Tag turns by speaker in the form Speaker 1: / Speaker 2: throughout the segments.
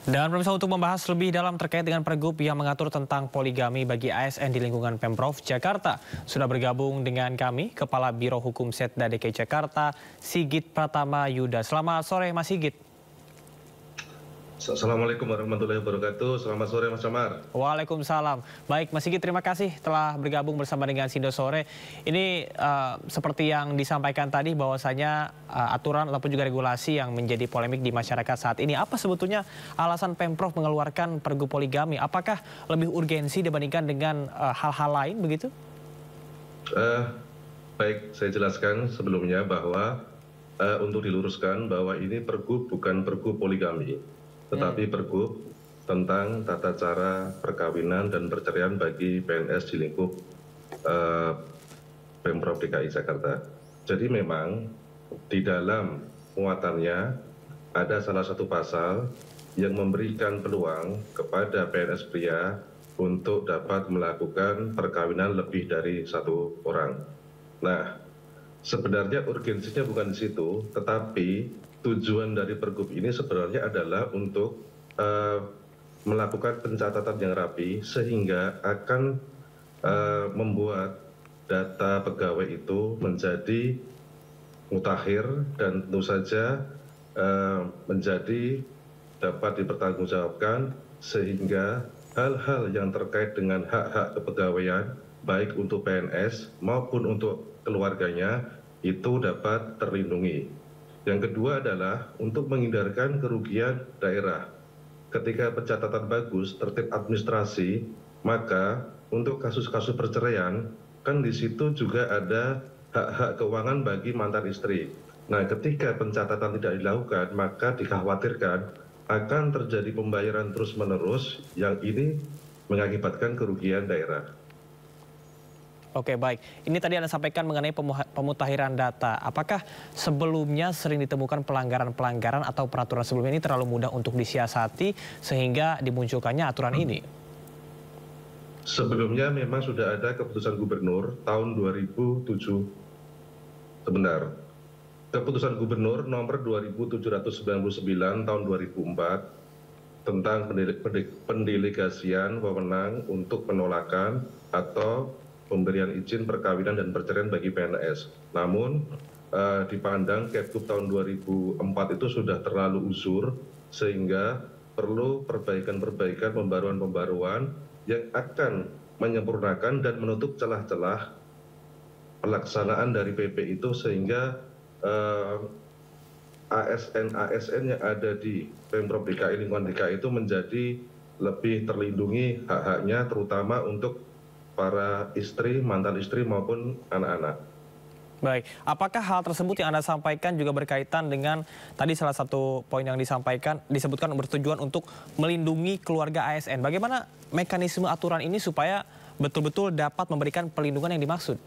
Speaker 1: Dan pemirsa, untuk membahas lebih dalam terkait dengan Pergub yang mengatur tentang poligami bagi ASN di lingkungan Pemprov Jakarta, sudah bergabung dengan kami Kepala Biro Hukum Setda DKI Jakarta, Sigit Pratama Yuda. Selamat sore Mas Sigit.
Speaker 2: Assalamualaikum warahmatullahi wabarakatuh. Selamat sore Mas Camar.
Speaker 1: Waalaikumsalam. Baik Mas Sigit, terima kasih telah bergabung bersama dengan Sindo Sore. Ini seperti yang disampaikan tadi bahwasanya aturan ataupun juga regulasi yang menjadi polemik di masyarakat saat ini. Apa sebetulnya alasan Pemprov mengeluarkan Pergub poligami? Apakah lebih urgensi dibandingkan dengan hal-hal lain begitu?
Speaker 2: Baik, saya jelaskan sebelumnya bahwa untuk diluruskan bahwa ini Pergub bukan Pergub poligami, tetapi Pergub tentang tata cara perkawinan dan perceraian bagi PNS di lingkup Pemprov DKI Jakarta. Jadi memang di dalam muatannya ada salah satu pasal yang memberikan peluang kepada PNS pria untuk dapat melakukan perkawinan lebih dari satu orang. Nah, sebenarnya urgensinya bukan di situ, tetapi tujuan dari Pergub ini sebenarnya adalah untuk melakukan pencatatan yang rapi sehingga akan membuat data pegawai itu menjadi mutakhir dan tentu saja menjadi dapat dipertanggungjawabkan sehingga hal-hal yang terkait dengan hak-hak kepegawaian baik untuk PNS maupun untuk keluarganya itu dapat terlindungi. Yang kedua adalah untuk menghindarkan kerugian daerah. Ketika pencatatan bagus, tertib administrasi, maka untuk kasus-kasus perceraian, kan di situ juga ada hak-hak keuangan bagi mantan istri. Nah, ketika pencatatan tidak dilakukan, maka dikhawatirkan akan terjadi pembayaran terus-menerus yang ini mengakibatkan kerugian daerah.
Speaker 1: Oke, baik. Ini tadi Anda sampaikan mengenai pemutakhiran data. Apakah sebelumnya sering ditemukan pelanggaran-pelanggaran atau peraturan sebelumnya ini terlalu mudah untuk disiasati sehingga dimunculkannya aturan ini?
Speaker 2: Sebelumnya memang sudah ada keputusan gubernur tahun 2007. Sebentar. Keputusan gubernur nomor 2799 tahun 2004 tentang pendelegasian wewenang untuk penolakan atau pemberian izin perkawinan dan perceraian bagi PNS. Namun dipandang Kepgub tahun 2004 itu sudah terlalu usur sehingga perlu perbaikan-perbaikan, pembaruan-pembaruan yang akan menyempurnakan dan menutup celah-celah pelaksanaan dari PP itu sehingga ASN-ASN yang ada di Pemprov DKI, lingkungan DKI itu menjadi lebih terlindungi hak-haknya terutama untuk para istri, mantan istri maupun anak-anak.
Speaker 1: Baik, apakah hal tersebut yang Anda sampaikan juga berkaitan dengan tadi salah satu poin yang disebutkan bertujuan untuk melindungi keluarga ASN. Bagaimana mekanisme aturan ini supaya betul-betul dapat memberikan perlindungan yang dimaksud?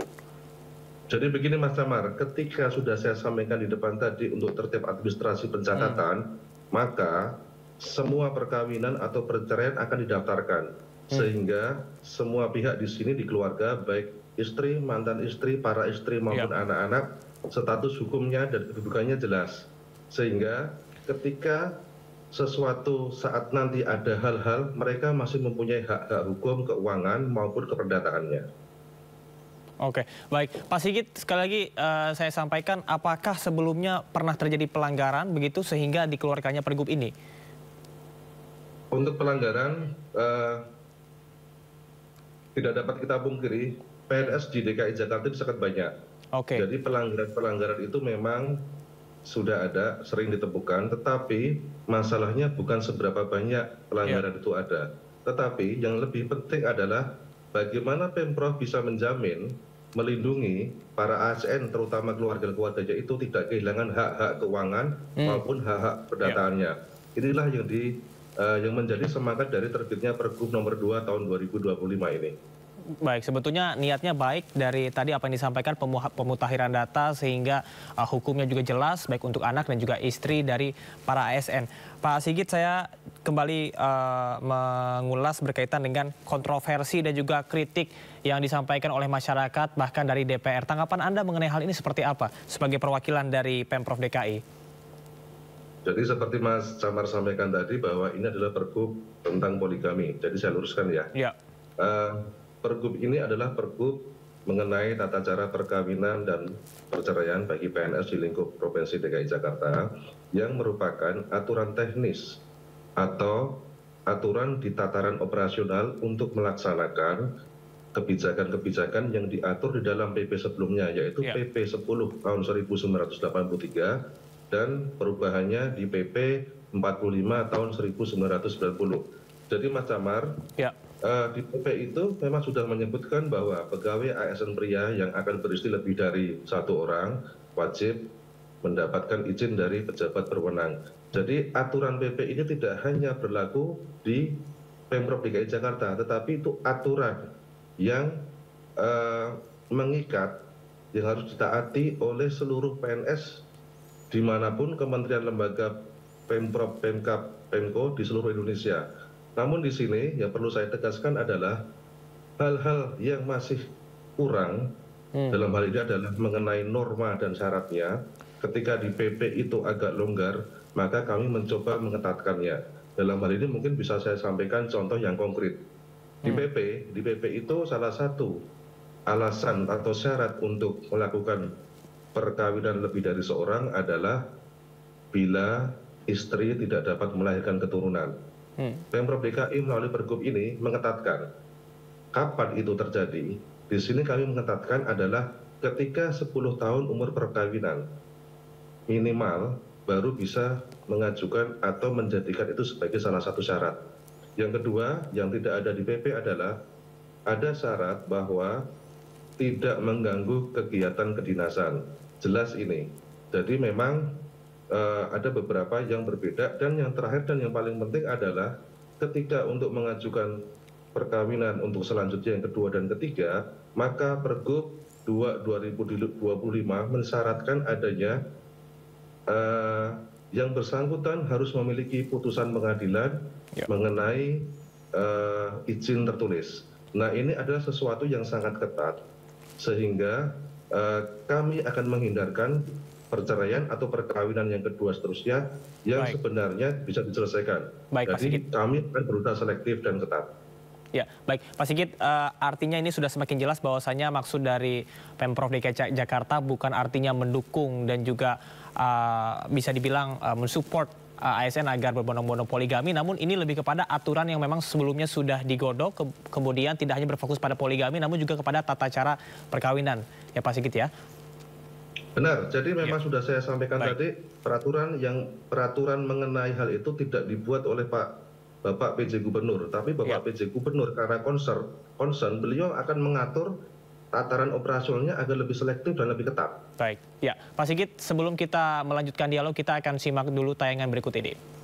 Speaker 2: Jadi begini Mas Camar, ketika sudah saya sampaikan di depan tadi untuk tertib administrasi pencatatan, maka semua perkawinan atau perceraian akan didaftarkan. Sehingga semua pihak di sini di keluarga, baik istri, mantan istri, para istri maupun anak-anak, status hukumnya dan kedudukannya jelas. Sehingga ketika sesuatu saat nanti ada hal-hal, mereka masih mempunyai hak-hak hukum, keuangan maupun keperdataannya.
Speaker 1: Oke, baik. Pak Sigit, sekali lagi saya sampaikan, apakah sebelumnya pernah terjadi pelanggaran begitu sehingga dikeluarkannya Pergub ini?
Speaker 2: Untuk pelanggaran, tidak dapat kita pungkiri, PNS di DKI Jakarta itu sangat banyak. Jadi pelanggaran-pelanggaran itu memang sudah ada, sering ditemukan, tetapi masalahnya bukan seberapa banyak pelanggaran itu ada. Tetapi yang lebih penting adalah bagaimana Pemprov bisa menjamin, melindungi para ASN, terutama keluarga-keluarganya itu tidak kehilangan hak-hak keuangan maupun hak-hak perdataannya. Inilah yang menjadi semangat dari terbitnya Pergub nomor 2 tahun 2025 ini.
Speaker 1: Baik, sebetulnya niatnya baik dari tadi apa yang disampaikan pemutakhiran data sehingga hukumnya juga jelas baik untuk anak dan juga istri dari para ASN. Pak Sigit, saya kembali mengulas berkaitan dengan kontroversi dan juga kritik yang disampaikan oleh masyarakat bahkan dari DPR. Tanggapan Anda mengenai hal ini seperti apa sebagai perwakilan dari Pemprov DKI?
Speaker 2: Jadi seperti Mas Camar sampaikan tadi bahwa ini adalah pergub tentang poligami. Jadi saya luruskan ya.
Speaker 1: Ya.
Speaker 2: Pergub ini adalah pergub mengenai tata cara perkawinan dan perceraian bagi PNS di lingkup Provinsi DKI Jakarta yang merupakan aturan teknis atau aturan di tataran operasional untuk melaksanakan kebijakan-kebijakan yang diatur di dalam PP sebelumnya, yaitu PP 10 tahun 1983 dan perubahannya di PP 45 tahun 1990. Jadi Mas Camar, di PP itu memang sudah menyebutkan bahwa pegawai ASN pria yang akan beristri lebih dari 1 orang wajib mendapatkan izin dari pejabat berwenang. Jadi aturan PP ini tidak hanya berlaku di Pemprov DKI Jakarta, tetapi itu aturan yang mengikat, yang harus ditaati oleh seluruh PNS dimanapun kementerian lembaga Pemprov, Pemkab, Pemko di seluruh Indonesia. Namun di sini yang perlu saya tegaskan adalah hal-hal yang masih kurang dalam hal ini adalah mengenai norma dan syaratnya. Ketika di PP itu agak longgar, maka kami mencoba mengetatkannya. Dalam hal ini mungkin bisa saya sampaikan contoh yang konkret. Di PP itu salah satu alasan atau syarat untuk melakukan perkawinan lebih dari seorang adalah bila istri tidak dapat melahirkan keturunan. Pemprov DKI melalui pergub ini mengetatkan kapan itu terjadi. Di sini kami mengetatkan adalah ketika 10 tahun umur perkawinan minimal baru bisa mengajukan atau menjadikan itu sebagai salah satu syarat. Yang kedua yang tidak ada di PP adalah ada syarat bahwa tidak mengganggu kegiatan kedinasan. Jelas ini. Jadi memang ada beberapa yang berbeda, dan yang terakhir dan yang paling penting adalah ketika untuk mengajukan perkawinan untuk selanjutnya yang kedua dan ketiga, maka Pergub 2/2025 mensyaratkan adanya yang bersangkutan harus memiliki putusan pengadilan mengenai izin tertulis. Nah, ini adalah sesuatu yang sangat ketat, sehingga kami akan menghindarkan perceraian atau perkawinan yang kedua seterusnya yang sebenarnya bisa diselesaikan. Jadi kami akan berusaha selektif dan ketat.
Speaker 1: Ya, baik Pak Sigit, artinya ini sudah semakin jelas bahwasannya maksud dari Pemprov DKI Jakarta bukan artinya mendukung dan juga bisa dibilang mensupport ASN agar berbondong-bondong poligami, namun ini lebih kepada aturan yang memang sebelumnya sudah digodok, kemudian tidak hanya berfokus pada poligami, namun juga kepada tata cara perkawinan. Ya Pak Sigit ya?
Speaker 2: Benar, jadi memang sudah saya sampaikan tadi, peraturan mengenai hal itu tidak dibuat oleh Bapak PJ Gubernur, tapi Bapak PJ Gubernur karena concern, beliau akan mengatur tataran operasionalnya agar lebih selektif dan lebih ketat.
Speaker 1: Baik, ya Pak Sigit, sebelum kita melanjutkan dialog, kita akan simak dulu tayangan berikut ini.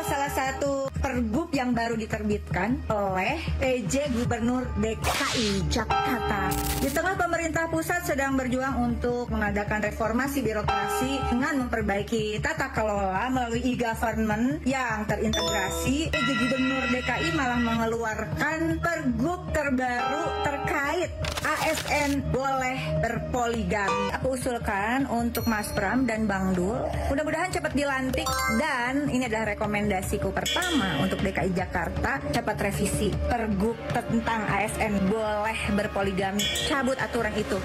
Speaker 3: Salah satu pergub yang baru diterbitkan oleh PJ Gubernur DKI Jakarta. Di tengah pemerintah pusat sedang berjuang untuk mengadakan reformasi birokrasi dengan memperbaiki tata kelola melalui e-government yang terintegrasi, PJ Gubernur DKI malah mengeluarkan pergub terbaru terkait ASN boleh berpoligami. Aku usulkan untuk Mas Pram dan Bang Dul, mudah-mudahan cepat dilantik, dan ini adalah rekomendasiku pertama untuk DKI Jakarta, cepat revisi pergub tentang ASN boleh berpoligami, cabut aturan itu.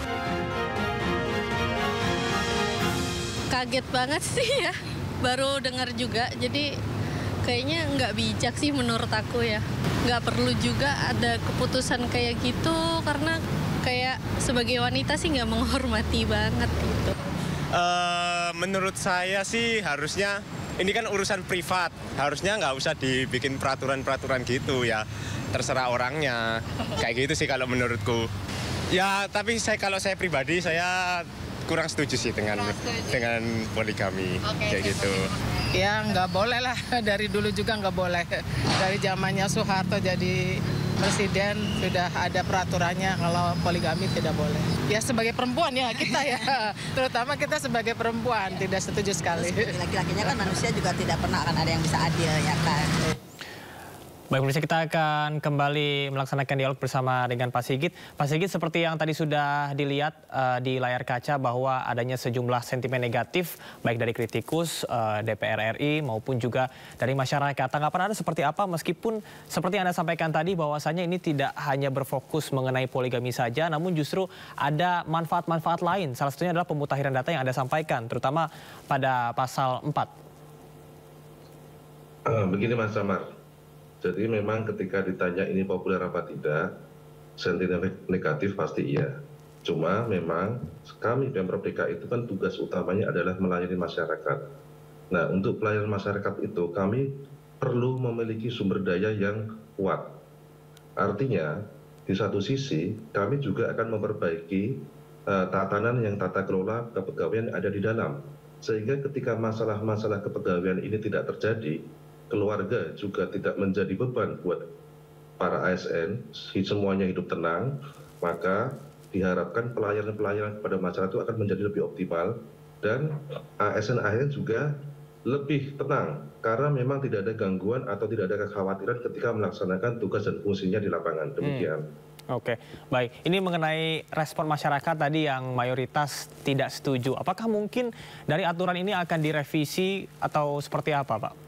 Speaker 4: Kaget banget sih ya, baru dengar juga, jadi kayaknya nggak bijak sih menurut aku ya. Nggak perlu juga ada keputusan kayak gitu, karena kayak sebagai wanita sih nggak menghormati banget gitu.
Speaker 5: Menurut saya sih harusnya, ini kan urusan privat, harusnya nggak usah dibikin peraturan-peraturan gitu ya, terserah orangnya, kayak gitu sih kalau menurutku. Ya tapi kalau saya pribadi, saya kurang setuju sih dengan poligami, kayak gitu.
Speaker 6: Ya nggak boleh lah, dari dulu juga nggak boleh. Dari zamannya Soeharto jadi presiden sudah ada peraturannya kalau poligami tidak boleh. Ya sebagai perempuan ya kita ya, terutama kita sebagai perempuan tidak setuju sekali.
Speaker 7: Laki-lakinya kan manusia juga tidak pernah akan ada yang bisa adil ya kan.
Speaker 1: Baik, pemirsa, kita akan kembali melaksanakan dialog bersama dengan Pak Sigit. Pak Sigit, seperti yang tadi sudah dilihat di layar kaca bahwa adanya sejumlah sentimen negatif baik dari kritikus DPR RI maupun juga dari masyarakat. Tanggapan Anda seperti apa meskipun seperti yang Anda sampaikan tadi bahwasanya ini tidak hanya berfokus mengenai poligami saja, namun justru ada manfaat-manfaat lain. Salah satunya adalah pemutakhiran data yang Anda sampaikan, terutama pada pasal 4.
Speaker 2: Begini Mas Samar. Jadi memang ketika ditanya ini populer apa tidak, sentimen negatif pasti iya. Cuma memang kami Pemprov DKI itu kan tugas utamanya adalah melayani masyarakat. Nah, untuk pelayanan masyarakat itu kami perlu memiliki sumber daya yang kuat. Artinya, di satu sisi kami juga akan memperbaiki tatanan yang tata kelola kepegawaian ada di dalam. Sehingga ketika masalah-masalah kepegawaian ini tidak terjadi, keluarga juga tidak menjadi beban buat para ASN, semuanya hidup tenang, maka diharapkan pelayanan-pelayanan kepada masyarakat itu akan menjadi lebih optimal dan ASN juga lebih tenang karena memang tidak ada gangguan atau tidak ada kekhawatiran ketika melaksanakan tugas dan fungsinya di lapangan. Demikian.
Speaker 1: Oke, baik. Ini mengenai respon masyarakat tadi yang mayoritas tidak setuju. Apakah mungkin dari aturan ini akan direvisi atau seperti apa, Pak?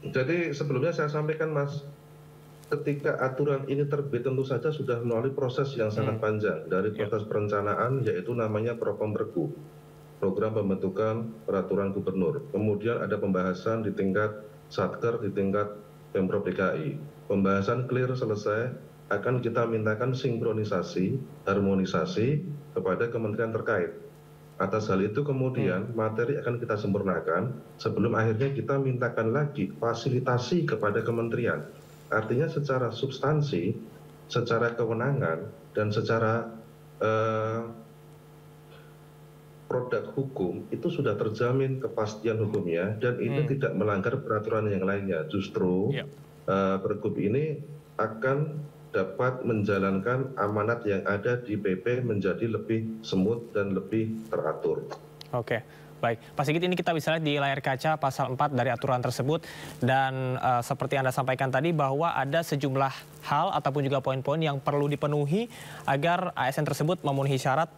Speaker 2: Jadi sebelumnya saya sampaikan Mas, ketika aturan ini terbit tentu saja sudah melalui proses yang sangat panjang dari proses perencanaan yaitu namanya Propemberku, program pembentukan peraturan gubernur. Kemudian ada pembahasan di tingkat Satker, di tingkat Pemprov DKI. Pembahasan clear selesai, akan kita mintakan sinkronisasi, harmonisasi kepada kementerian terkait. Atas hal itu kemudian materi akan kita sempurnakan sebelum akhirnya kita mintakan lagi fasilitasi kepada kementerian. Artinya secara substansi, secara kewenangan, dan secara produk hukum itu sudah terjamin kepastian hukumnya dan ini tidak melanggar peraturan yang lainnya. Justru Pergub ini akan dapat menjalankan amanat yang ada di PP menjadi lebih smooth dan lebih teratur.
Speaker 1: Oke, baik. Pak Sigit, ini kita bisa lihat di layar kaca pasal 4 dari aturan tersebut. Dan seperti Anda sampaikan tadi bahwa ada sejumlah hal ataupun juga poin-poin yang perlu dipenuhi agar ASN tersebut memenuhi syarat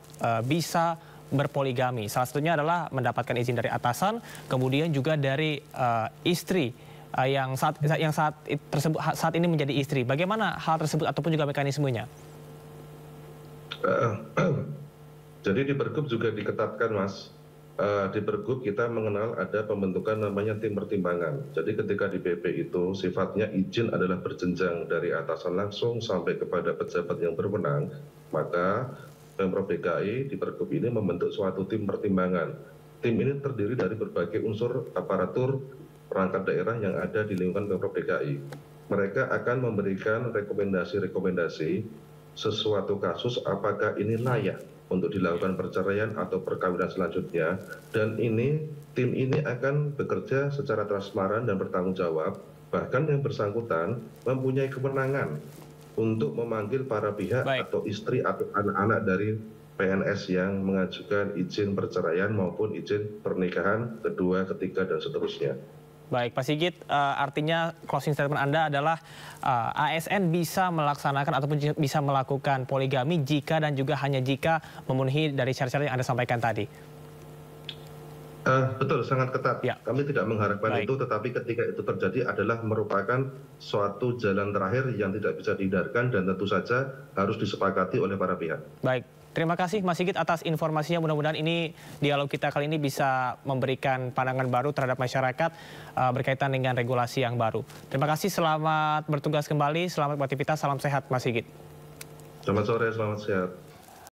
Speaker 1: bisa berpoligami. Salah satunya adalah mendapatkan izin dari atasan, kemudian juga dari istri yang saat ini menjadi istri. Bagaimana hal tersebut ataupun juga mekanismenya?
Speaker 2: Jadi di Pergub juga diketatkan, Mas. Di Pergub kita mengenal ada pembentukan namanya tim pertimbangan. Jadi ketika di PP itu sifatnya izin adalah berjenjang dari atasan langsung sampai kepada pejabat yang berwenang, maka Pemprov DKI di Pergub ini membentuk suatu tim pertimbangan. Tim ini terdiri dari berbagai unsur aparatur perangkat daerah yang ada di lingkungan Pemprov DKI. Mereka akan memberikan rekomendasi-rekomendasi sesuatu kasus apakah ini layak untuk dilakukan perceraian atau perkawinan selanjutnya. Dan tim ini akan bekerja secara transparan dan bertanggung jawab. Bahkan yang bersangkutan mempunyai kewenangan untuk memanggil para pihak atau istri atau anak-anak dari PNS yang mengajukan izin perceraian maupun izin pernikahan kedua, ketiga, dan seterusnya.
Speaker 1: Baik, Pak Sigit, artinya closing statement Anda adalah ASN bisa melaksanakan ataupun bisa melakukan poligami jika dan juga hanya jika memenuhi dari syarat-syarat yang Anda sampaikan tadi.
Speaker 2: Betul, sangat ketat.
Speaker 1: Ya.
Speaker 2: Kami tidak mengharapkan itu, tetapi ketika itu terjadi adalah merupakan suatu jalan terakhir yang tidak bisa dihindarkan dan tentu saja harus disepakati oleh para pihak.
Speaker 1: Baik. Terima kasih Mas Sigit atas informasinya. Mudah-mudahan ini dialog kita kali ini bisa memberikan pandangan baru terhadap masyarakat berkaitan dengan regulasi yang baru. Terima kasih, selamat bertugas kembali, selamat beraktivitas, salam sehat Mas Sigit.
Speaker 2: Selamat sore, selamat sehat.